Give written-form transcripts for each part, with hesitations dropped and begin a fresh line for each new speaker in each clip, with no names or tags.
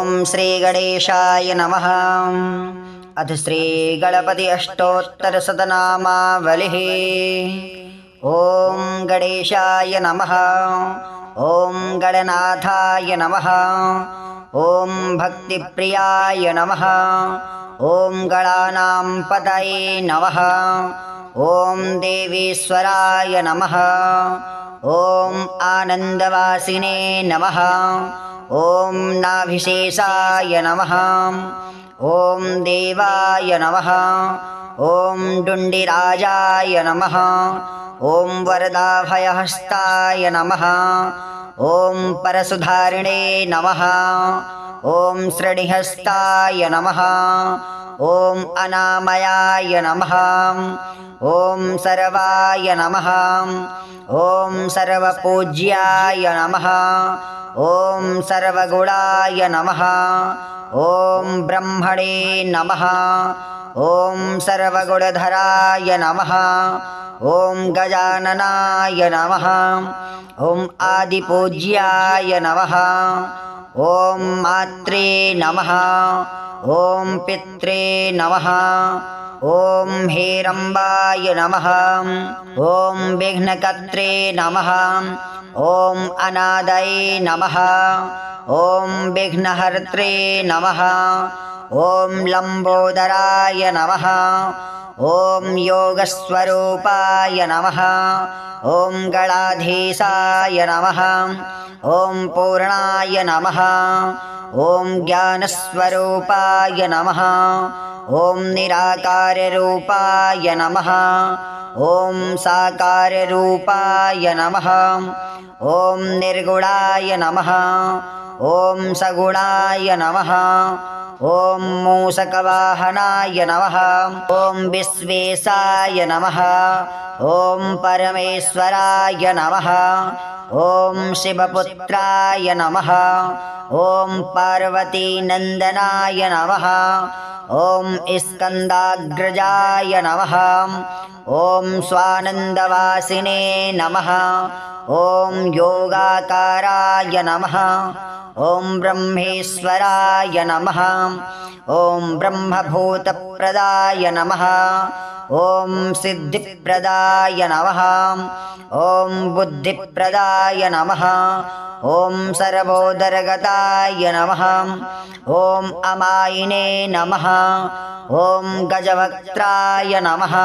ओम श्री गणेशाय नमः। अथ श्री गणपति अष्टोत्तर शतनामावलिः। ओम गणेशाय नमः। ओम गणनाथाय नमः। ओम भक्तिप्रियाय नमः। ओम गणानां पतये नमः। ओम देवीश्वराय नमः। ओम आनंदवासिने नमः। ओम नाभिशेषाय नमः। ओम देवाय नमः। ओम डुंडिराजाय नमः। ओम वरदाभयहस्ताय नमः। ओम परशुधारिणे नमः। ओम श्रीहस्ताय नमः। ओम अनामयाय नमः। ओम सर्वाय नमः। ओम सर्वपूज्याय नमः। ओम सर्वगुणाय नमः। ओम ब्रह्मणे नमः। ओम सर्वगुणधराय नमः। ओम गजाननाय नमः। ओम आदिपूज्याय नमः। ओम मात्रे नमः। ओम पित्रे नमः। ओम हेरंबाय नमः। ओम विघ्नकर्त्रे नमः। ओम अनादये नमः। ओम विघ्नहर्त्रे नमः। ओम लंबोदराय नमः। ओम योगस्वरूपाय नमः। ओम गणाधीशाय नमः। ओम पूर्णाय नमः। ओम ज्ञानस्वरूपाय नमः। ओम निराकाररूपाय नमः। ओम साकाररूपाय नमः। ओम निर्गुणाय नमः। ओम सगुणाय नमः। ओम मूषकवाहनाय नमः। ओम विश्वेशाय नमः। ओम परमेश्वराय नमः। ओम शिवपुत्राय नमः। ओम पार्वतीनंदनाय नमः। ओम स्कंदाग्रजाय नमः। ओम स्वानंदवासिने नमः। ओम योगाकाराय नमः। ओम ब्रह्मेश्वराय नमः। ओम ब्रह्मभूतप्रदाय नमः। ओम सिद्धिप्रदाय नमः। ओम बुद्धिप्रदाय नमः। ओम सर्वोदरगताय नमः। ओम अमायिने नमः। ओम गजवक्त्राय नमः।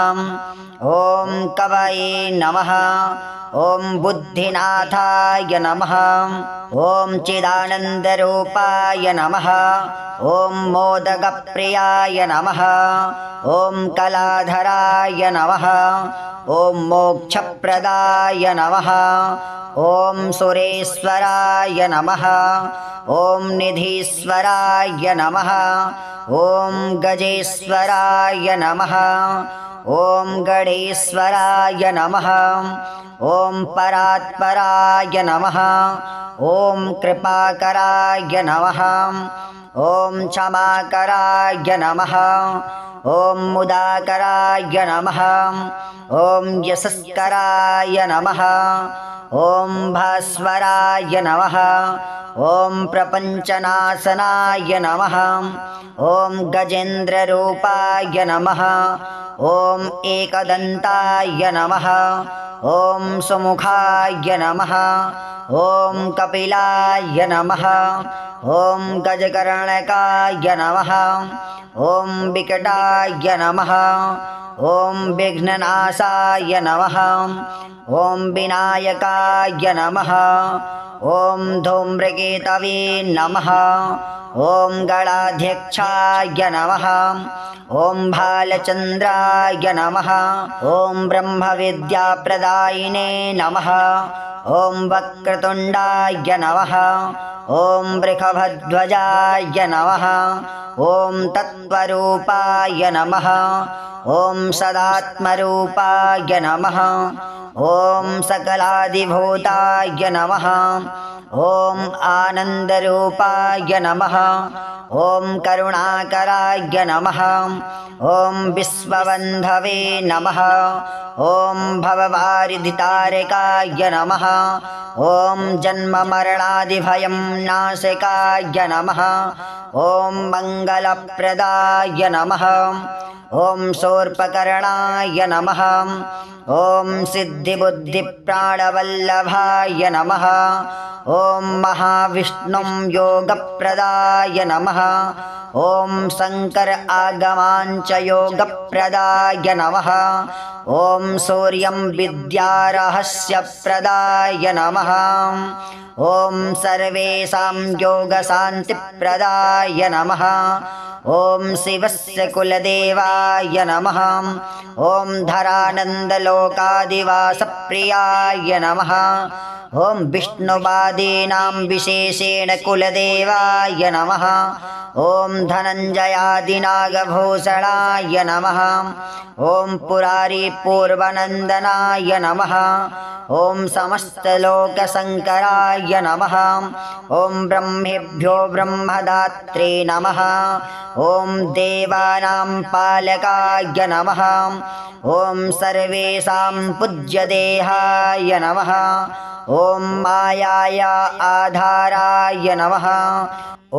ओम कवये नमः। ओम बुद्धिनाथाय नमः। ओम चिदानंदरूपाय नमः। ओम मोदकप्रियाय नमः। ओम कलाधराय नमः। ओम मोक्षप्रदाय नमः। ओम सुरेश्वराय नमः। ओम निधीश्वराय नमः। ओम गजेश्वराय नमः। ओम गणेश्वराय नमः। ओम परात्पराय नमः। ओम कृपाकराय नमः। ओम क्षमाकराय नमः। ओम मुदाकराय नमः। ओम यशस्कराय नमः। ओम भास्वराय नमः। ओम प्रपंचनाशनाय नमः। ओम गजेन्द्ररूपाय नमः। ओम एकदंताय नमः। ओम सुमुखाय नमः। ओम कपिलाय नमः। ओम गजकर्णकाय नमः। ओम विकटाय नमः। ओम विघ्ननाशाय नमः। ओम विनायकाय नमः। ओम धूम्रकेतवे नमः। ओम गणाध्यक्षाय नमः। ओम भालचंद्राय नमः। ओम ब्रह्मविद्याप्रदायिने नमः। ओम वक्रतुंडाय नमः। ओम वृषभध्वजाय नमः। ओम तत्त्वरूपाय नमः। ॐ सदात्मरूपाय नमः ॐ सकलादिभूताय नमः ॐ आनन्दरूपाय नमः ॐ करुणाकराय नमः ॐ विश्वबन्धवे नमः ॐ भववारिधितारकाय नमः ॐ जन्ममरणादिभयं नाशकाय नमः ॐ मङ्गलप्रदाय नमः ॐ शूर्पकर्णाय नमः ॐ सिद्धिबुद्धिप्राणवल्लभाय नमः ॐ महाविष्णुं योगप्रदाय नमः ॐ शङ्कर आगमाञ्च योगप्रदाय नमः ॐ सूर्यं विद्यारहस्यप्रदाय नमः ॐ सर्वेषां योगशान्तिप्रदाय नमः ॐ शिवस्य कुलदेवाय नमः ॐ धरानन्दलोकादिवासप्रियाय नमः ॐ विष्णुवादीनां विशेषेण कुलदेवाय नमः ॐ धनञ्जयादिनागभूषणाय नमः ॐ पुरारिपूर्वनन्दनाय नमः ॐ समस्तलोकशङ्कराय नमः ॐ ब्रह्मेभ्यो ब्रह्मदात्रे नमः ॐ देवानां पालकाय नमः ॐ सर्वेषां पूज्यदेहाय नमः ॐ मायाया आधाराय नमः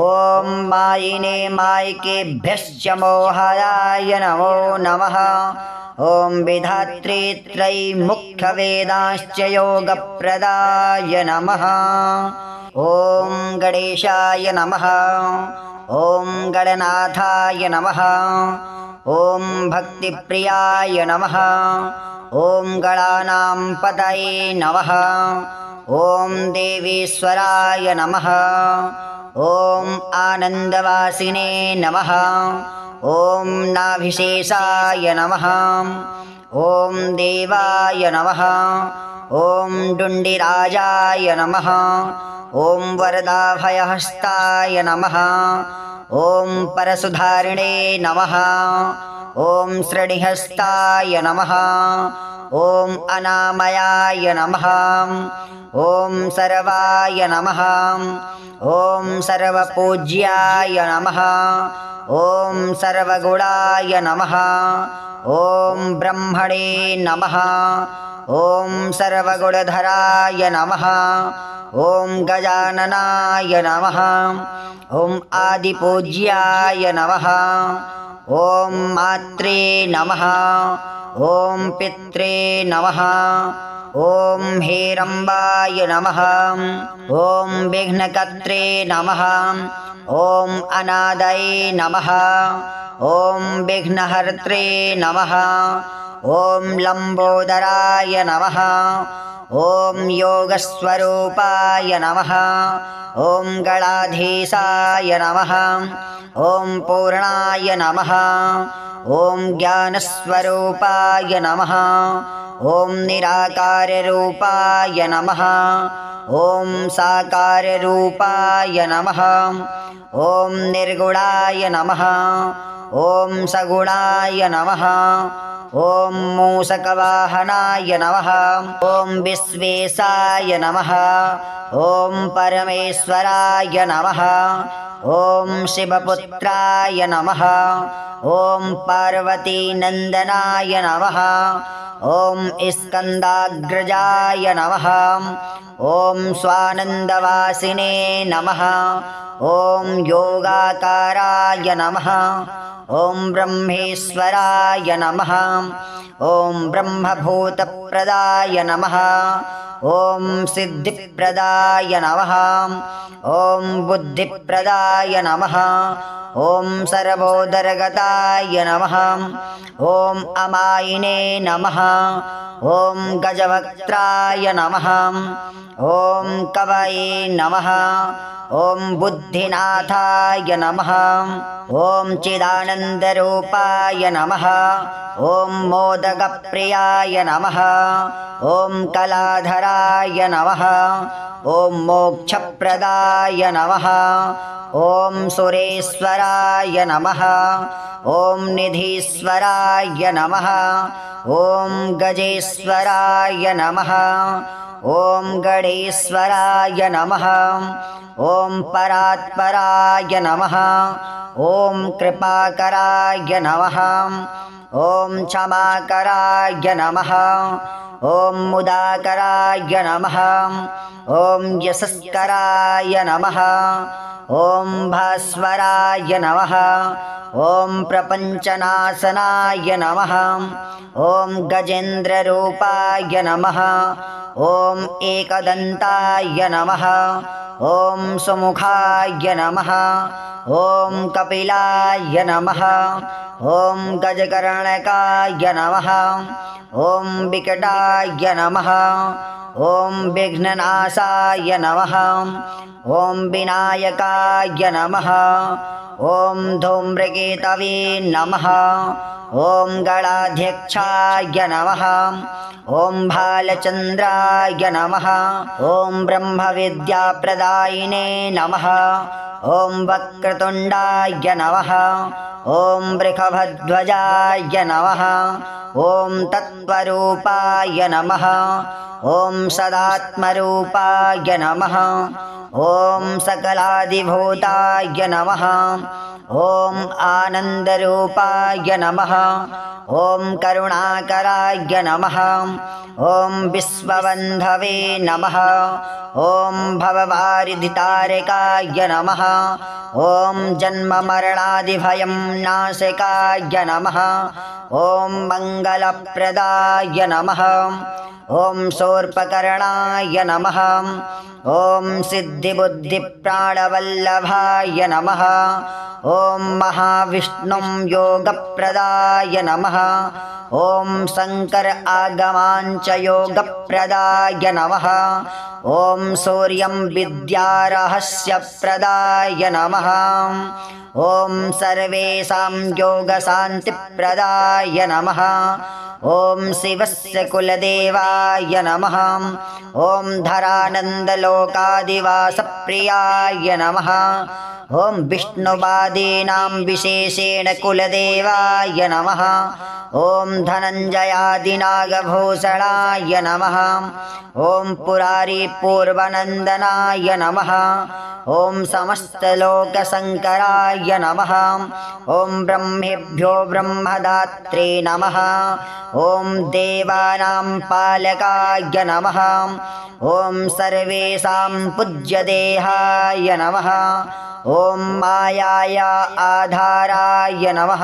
ॐ मायिने मायिकेभ्यश्च मोहाय नमो नमः ॐ विधात्रे त्रैमुख्यवेदाश्च योगप्रदाय नमः ॐ गणेशाय नमः ॐ गणनाथाय नमः ॐ भक्तिप्रियाय नमः ॐ गणानां पतये नमः ॐ देवेश्वराय नमः ॐ आनन्दवासिने नमः ॐ नाभिशेषाय नमः ॐ देवाय नमः ॐ डुण्डिराजाय नमः ॐ वरदाभयहस्ताय नमः ॐ परशुधारिणे नमः ॐ श्रीहस्ताय नमः ॐ अनामयाय नमः ॐ सर्वाय नमः ॐ सर्वपूज्याय नमः ॐ सर्वगुणाय नमः ॐ ब्रह्मणे नमः ॐ सर्वगुणधराय नमः ॐ गजाननाय नमः ॐ आदिपूज्याय नमः ॐ मात्रे नमः ॐ पित्रे नमः ॐ हेरम्बाय नमः ॐ विघ्नकर्त्रे नमः ॐ अनादये नमः ॐ विघ्नहर्त्रे नमः ॐ लम्बोदराय नमः ॐ योगस्वरूपाय नमः ॐ गणाधीशाय नमः ॐ पूर्णाय नमः ॐ ज्ञानस्वरूपाय नमः ॐ निराकाररूपाय नमः ॐ साकाररूपाय नमः ॐ निर्गुणाय नमः ॐ सगुणाय नमः ॐ मूषकवाहनाय नमः ॐ विश्वेशाय नमः ॐ परमेश्वराय नमः ॐ शिवपुत्राय नमः ॐ पार्वतीनन्दनाय नमः ॐ स्कन्दाग्रजाय नमः ॐ स्वानन्दवासिने नमः ॐ योगाकाराय नमः ॐ ब्रह्मेश्वराय नमः ॐ ब्रह्मभूतप्रदाय नमः ॐ सिद्धिप्रदाय नमः ॐ बुद्धिप्रदाय नमः ॐ सर्वोदरगताय नमः ॐ अमायिने नमः ॐ गजवक्त्राय नमः ॐ कवये नमः ॐ बुद्धिनाथाय नमः ॐ चिदानन्दरूपाय नमः ॐ मोदकप्रियाय नमः ॐ कलाधराय नमः ॐ मोक्षप्रदाय नमः ॐ सुरेश्वराय नमः ॐ निधीश्वराय नमः ॐ गजेश्वराय नमः ॐ गणेश्वराय नमः ॐ परात्पराय नमः ॐ कृपाकराय नमः ॐ क्षमाकराय नमः ॐ मुदाकराय नमः ॐ यशस्कराय नमः ॐ भास्वराय नमः ॐ प्रपञ्चनाशनाय नमः ॐ गजेन्द्ररूपाय नमः ॐ एकदन्ताय नमः ॐ सुमुखाय नमः ॐ कपिलाय नमः ॐ गजकर्णकाय नमः ॐ विकटाय नमः ॐ विघ्ननाशाय नमः ॐ विनायकाय नमः ॐ धूम्रकेतवे नमः ॐ गणाध्यक्षाय नमः ॐ भालचन्द्राय नमः ॐ ब्रह्मविद्याप्रदायिने नमः ॐ वक्रतुण्डाय नमः ॐ वृषभध्वजाय नमः ॐ तत्त्वरूपाय नमः ॐ सदात्मरूपाय नमः ॐ सकलादिभूताय नमः ॐ आनन्दरूपाय नमः ॐ करुणाकराय नमः ॐ विश्वबन्धवे नमः ॐ भववारिधितारकाय नमः ॐ जन्ममरणादिभयं नाशकाय नमः ॐ मङ्गलप्रदाय नमः ॐ शूर्पकर्णाय नमः ॐ सिद्धिबुद्धिप्राणवल्लभाय नमः ॐ महाविष्णुं योगप्रदाय नमः ॐ शङ्कर आगमाञ्च योगप्रदाय नमः ॐ सूर्यं विद्यारहस्यप्रदाय नमः ॐ सर्वेषां योगशान्तिप्रदाय नमः ॐ शिवस्य कुलदेवाय नमः ॐ धरानन्दलोकादिवासप्रियाय नमः ॐ विष्णुवादीनां विशेषेण कुलदेवाय नमः ॐ धनञ्जयादिनागभूषणाय नमः ॐ पुरारिपूर्वनन्दनाय नमः ॐ समस्तलोकशङ्कराय नमः ॐ ब्रह्मेभ्यो ब्रह्मदात्रे नमः ॐ देवानां पालकाय नमः ॐ सर्वेषां पूज्यदेहाय नमः ॐ मायाया आधाराय नमः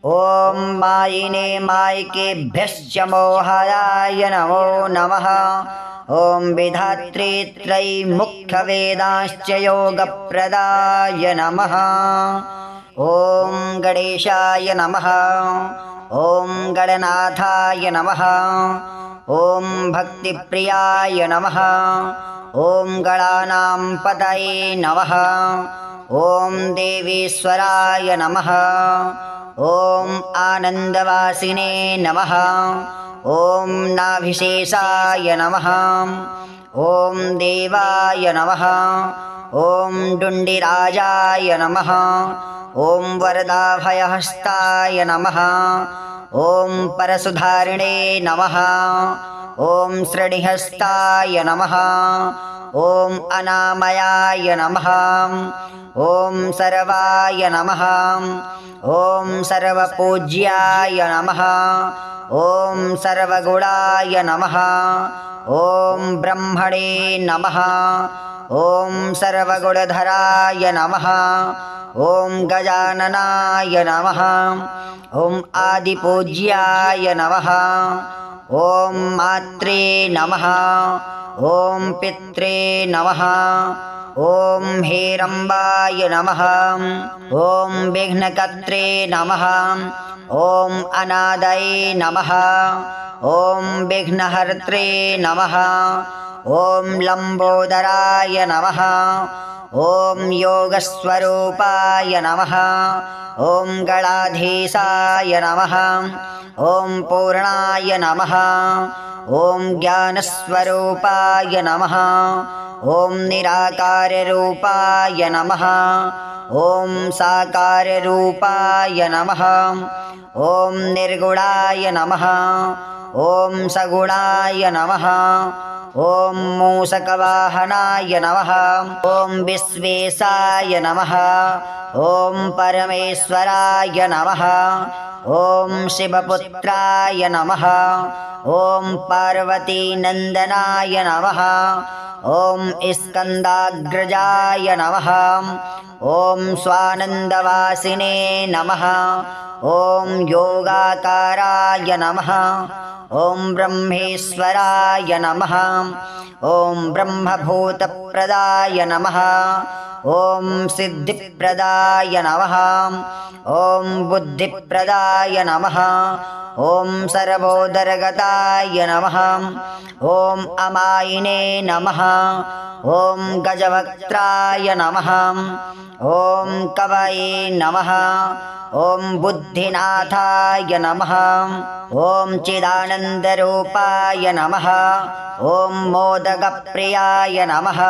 ॐ मायिने मायिकेभ्यश्च मोहाय नमो नमः ॐ विधात्रे त्रैमुख्यवेदाश्च योगप्रदाय नमः ॐ गणेशाय नमः ॐ गणनाथाय नमः ॐ भक्तिप्रियाय नमः ॐ गणानां पतये नमः ॐ देवेश्वराय नमः ॐ आनन्दवासिने नमः ॐ नाभिशेषाय नमः ॐ देवाय नमः ॐ डुण्डिराजाय नमः ॐ वरदाभयहस्ताय नमः ॐ परशुधारिणे नमः ॐ श्रेणिहस्ताय नमः ॐ अनामयाय नमः ॐ सर्वाय नमः ॐ सर्वपूज्याय नमः ॐ सर्वगुणाय नमः ॐ ब्रह्मणे नमः ॐ सर्वगुणधराय नमः ॐ गजाननाय नमः ॐ आदिपूज्याय नमः ॐ मात्रे नमः ॐ पित्रे नमः ॐ हेरम्बाय नमः ॐ विघ्नकर्त्रे नमः ॐ अनादये नमः ॐ विघ्नहर्त्रे नमः ॐ लम्बोदराय नमः ॐ योगस्वरूपाय नमः ॐ गणाधीशाय नमः ॐ पूर्णाय नमः ॐ ज्ञानस्वरूपाय नमः ॐ निराकाररूपाय नमः ॐ साकाररूपाय नमः ॐ निर्गुणाय नमः ॐ सगुणाय नमः ॐ मूषकवाहनाय नमः ॐ विश्वेशाय नमः ॐ परमेश्वराय नमः ॐ शिवपुत्राय नमः ॐ पार्वतीनन्दनाय नमः ॐ स्कन्दाग्रजाय नमः ॐ स्वानन्दवासिने नमः ॐ योगाकाराय नमः ॐ ब्रह्मेश्वराय नमः ॐ ब्रह्मभूतप्रदाय नमः ॐ सिद्धिप्रदाय नमः ॐ बुद्धिप्रदाय नमः ॐ सर्वोदरगताय नमः ॐ अमायिने नमः ॐ गजवक्त्राय नमः ॐ कवये नमः ॐ बुद्धिनाथाय नमः ॐ चिदानन्दरूपाय नमः ॐ मोदकप्रियाय नमः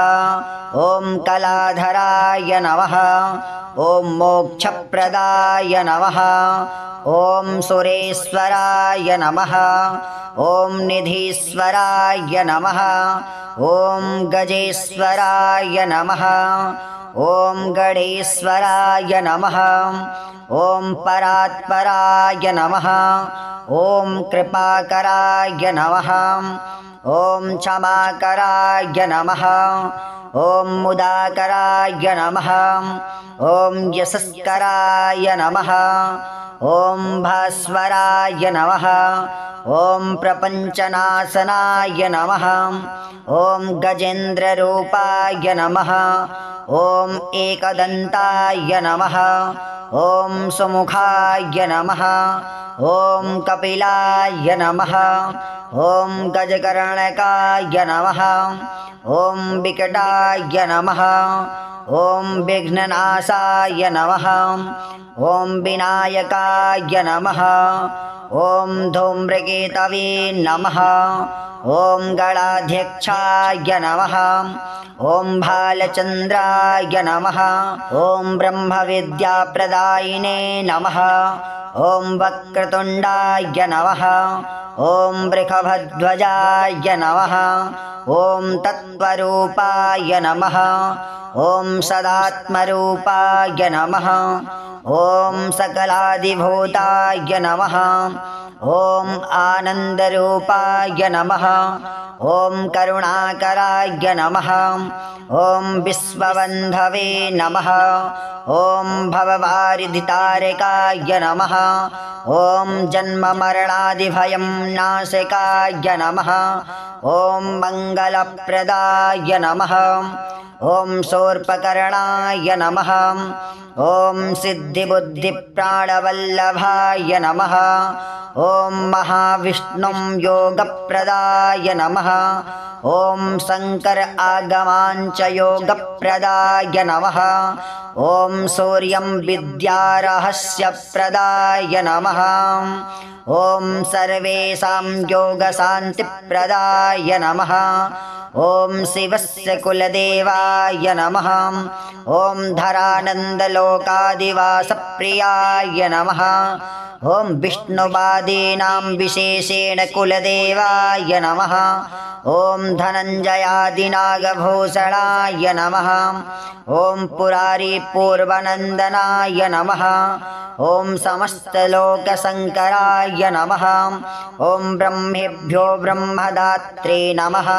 ॐ कलाधराय नमः ॐ मोक्षप्रदाय नमः ॐ सुरेश्वराय नमः ॐ निधीश्वराय नमः ॐ गजेश्वराय नमः ॐ गणेश्वराय नमः ॐ परात्पराय नमः ॐ कृपाकराय नमः ॐ क्षमाकराय नमः ॐ मुदाकराय नमः ॐ यशस्कराय नमः ॐ भास्वराय नमः ॐ प्रपञ्चनाशनाय नमः ॐ गजेन्द्ररूपाय नमः ॐ एकदन्ताय नमः ॐ सुमुखाय नमः ॐ कपिलाय नमः ॐ गजकर्णकाय नमः ॐ विकटाय नमः ॐ विघ्ननाशाय नमः ॐ विनायकाय नमः ॐ धूम्रकेतवे नमः ॐ गणाध्यक्षाय नमः ॐ भालचन्द्राय नमः ॐ ब्रह्मविद्याप्रदायिने नमः ॐ वक्रतुण्डाय नमः ॐ वृषभध्वजाय नमः ॐ तत्त्वरूपाय नमः ॐ सदात्मरूपाय नमः ॐ सकलादिभूताय नमः ॐ आनन्दरूपाय नमः ॐ करुणाकराय नमः ॐ विश्वबन्धवे नमः ॐ भववारिधितारकाय नमः ॐ जन्ममरणादिभयं नाशकाय नमः ॐ मङ्गलप्रदाय नमः ॐ शूर्पकर्णाय नमः ॐ सिद्धिबुद्धिप्राणवल्लभाय नमः ॐ महाविष्णुं योगप्रदाय नमः ॐ शङ्कर आगमाञ्च योगप्रदाय नमः ॐ सूर्यं विद्यारहस्यप्रदाय नमः ॐ सर्वेषां योगशान्तिप्रदाय नमः ॐ शिवस्य कुलदेवाय नमः ॐ धरानन्दलोकादिवासप्रियाय नमः ॐ विष्णुवादीनां विशेषेण कुलदेवाय नमः ॐ धनञ्जयादिनागभूषणाय नमः ॐ पुरारिपूर्वनन्दनाय नमः ॐ समस्तलोकशङ्कराय नमः ॐ ब्रह्मेभ्यो ब्रह्मदात्रे नमः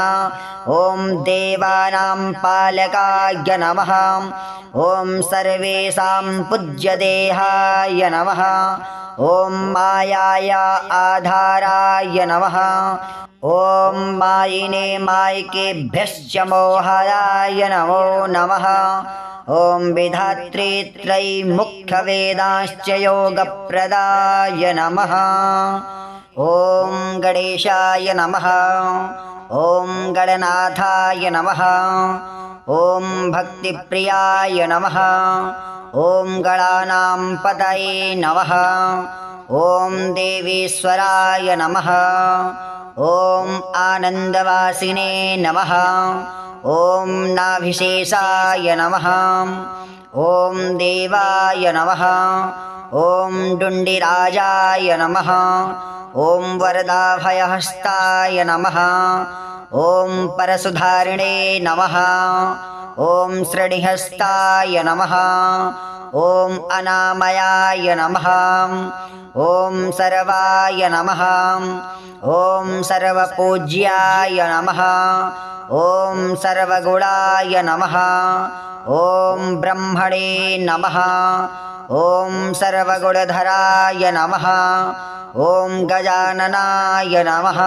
ॐ देवानां पालकाय नमः ॐ सर्वेषां पूज्यदेहाय नमः ॐ मायाया आधाराय नमः ॐ मायिने मायिकेभ्यश्च मोहाय नमो नमः ॐ विधात्रे त्रैमुख्यवेदाश्च योगप्रदाय नमः ॐ गणेशाय नमः ॐ गणनाथाय नमः ॐ भक्तिप्रियाय नमः। ॐ गणानां पतये नमः। ॐ देवीश्वराय नमः। ॐ आनन्दवासिने नमः। ॐ नाभिशेषाय नमः। ॐ देवाय नमः। ॐ डुण्डिराजाय नमः। ॐ वरदाभयहस्ताय नमः। ॐ परशुधारिणे नमः। ॐ श्रीहस्ताय नमः। ॐ अनामयाय नमः। ॐ सर्वाय नमः। ॐ सर्वपूज्याय नमः। ॐ सर्वगुणाय नमः। ॐ ब्रह्मणे नमः। ॐ सर्वगुणधराय नमः। ॐ गजाननाय नमः।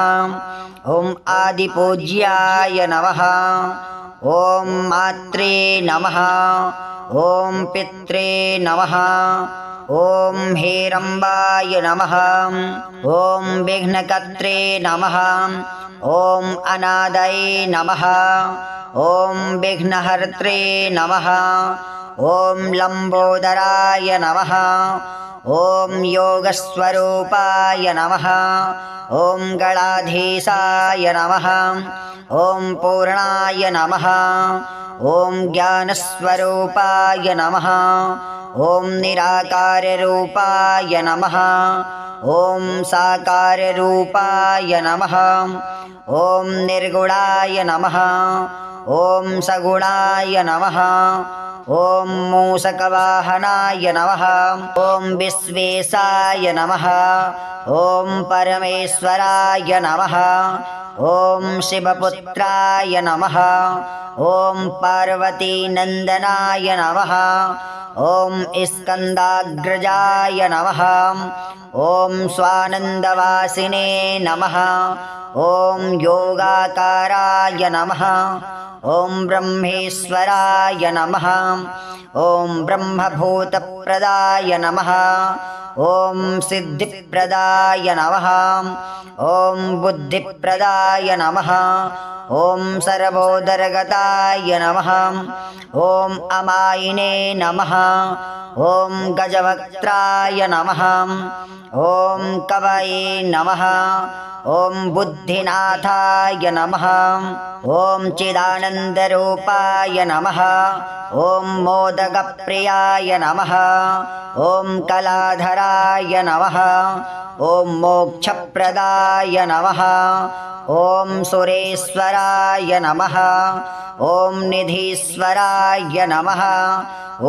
ॐ आदिपूज्याय नमः। ॐ मात्रे नमः। ॐ पित्रे नमः। ॐ हेरम्बाय नमः। ॐ विघ्नकर्त्रे नमः। ॐ अनादये नमः। ॐ विघ्नहर्त्रे नमः। ॐ लम्बोदराय नमः। ॐ योगस्वरूपाय नमः। ॐ गणाधीशाय नमः। ॐ पूर्णाय नमः। ॐ ज्ञानस्वरूपाय नमः। ॐ निराकाररूपाय नमः। ॐ साकाररूपाय नमः। ॐ निर्गुणाय नमः। ॐ सगुणाय नमः। ॐ मूषकवाहनाय नमः। ॐ विश्वेशाय नमः। ॐ परमेश्वराय नमः। ॐ शिवपुत्राय नमः। ॐ पार्वतीनन्दनाय नमः। ॐ स्कन्दाग्रजाय नमः। ॐ स्वानन्दवासिने नमः। ॐ योगाकाराय नमः। ॐ ब्रह्मेश्वराय नमः। ॐ ब्रह्मभूतप्रदाय नमः। ॐ सिद्धिप्रदाय नमः। ॐ बुद्धिप्रदाय नमः। ॐ सर्वोदरगताय नमः। ॐ अमायिने नमः। ॐ गजवक्त्राय नमः। ॐ कवये नमः। ॐ बुद्धिनाथाय नमः। ॐ चिदानन्दरूपाय नमः। ॐ मोदकप्रियाय नमः। ॐ कलाधराय नमः। ॐ मोक्षप्रदाय नमः। ॐ सुरेश्वराय नमः। ॐ निधीश्वराय नमः।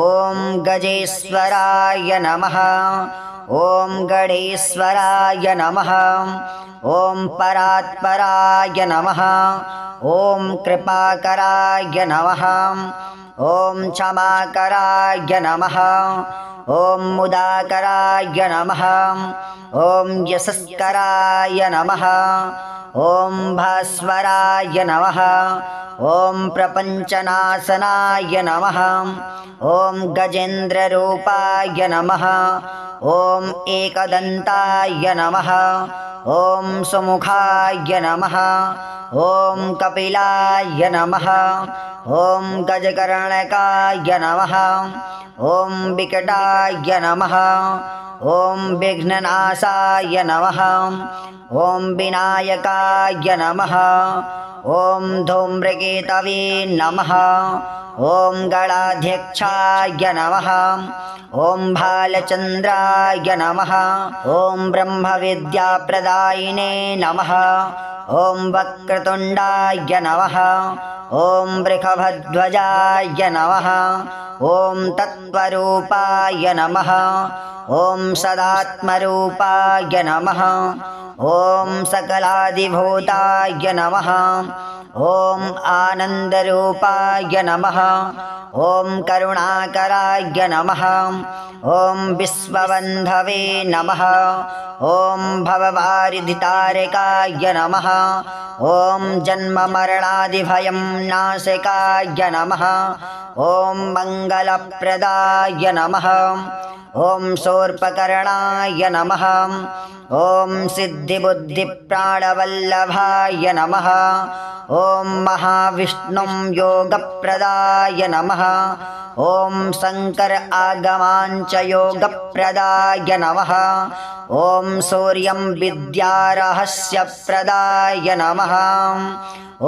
ॐ गजेश्वराय नमः। ॐ गणेश्वराय नमः। ॐ परात्पराय नमः। ॐ कृपाकराय नमः। ॐ क्षमाकराय नमः। ॐ मुदाकराय नमः। ॐ यशस्कराय नमः। ॐ भास्वराय नमः। ॐ प्रपञ्चनाशनाय नमः। ॐ गजेन्द्ररूपाय नमः। ॐ एकदन्ताय नमः। ॐ सुमुखाय नमः। ॐ कपिलाय नमः। ॐ गजकर्णकाय नमः। ॐ विकटाय नमः। ॐ विघ्ननाशाय नमः। ॐ विनायकाय नमः। ॐ धूम्रकेतवे नमः। ॐ गणाध्यक्षाय नमः। ॐ भालचन्द्राय नमः। ॐ ब्रह्मविद्याप्रदायिने नमः। ॐ वक्रतुण्डाय नमः। ॐ वृषभध्वजाय नमः। ॐ तत्त्वरूपाय नमः। ॐ सदात्मरूपाय नमः। ॐ सकलादिभूताय नमः। ॐ आनन्दरूपाय नमः। ॐ करुणाकराय नमः। ॐ विश्वबन्धवे नमः। ॐ भववारिधितारकाय नमः। ॐ जन्ममरणादिभयं नाशकाय नमः। ॐ मङ्गलप्रदाय नमः। ॐ शूर्पकर्णाय नमः। ॐ सिद्धिबुद्धिप्राणवल्लभाय नमः। ॐ महाविष्णुं योगप्रदाय नमः ॐ शङ्कर आगमाञ्च योगप्रदाय नमः ॐ सूर्यं विद्यारहस्यप्रदाय नमः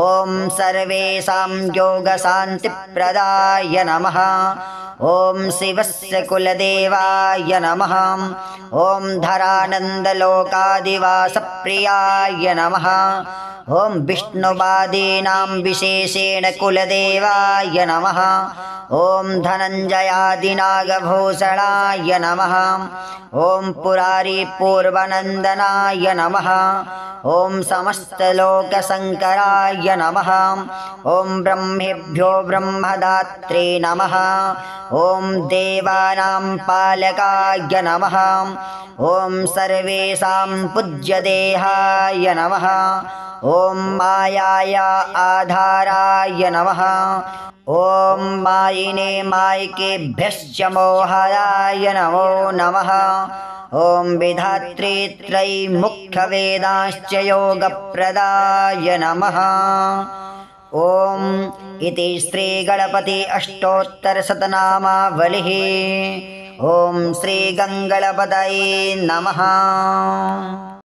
ॐ सर्वेषां योगशान्तिप्रदाय नमः ॐ शिवस्य कुलदेवाय नमः ॐ धरानन्दलोकादिवासप्रियाय नमः ॐ विष्णुवादीनां विशेषेण कुलदेवाय नमः ॐ धनञ्जयादिनागभूषणाय नमः ॐ पुरारिपूर्वनन्दनाय नमः ॐ समस्तलोकशङ्कराय नमः ॐ ब्रह्मेभ्यो ब्रह्मदात्रे नमः ॐ देवानां पालकाय नमः ॐ सर्वेषां पूज्यदेहाय नमः ॐ मायाया आधाराय नमः ॐ मायिने मायिकेभ्यश्च मोहाय नमो नमः ॐ विधात्रे त्रैमुख्यवेदाश्च योगप्रदाय नमः ॐ इति श्रीगणपति अष्टोत्तरशतनामावलिः ॐ श्रीगङ्गणपतये नमः।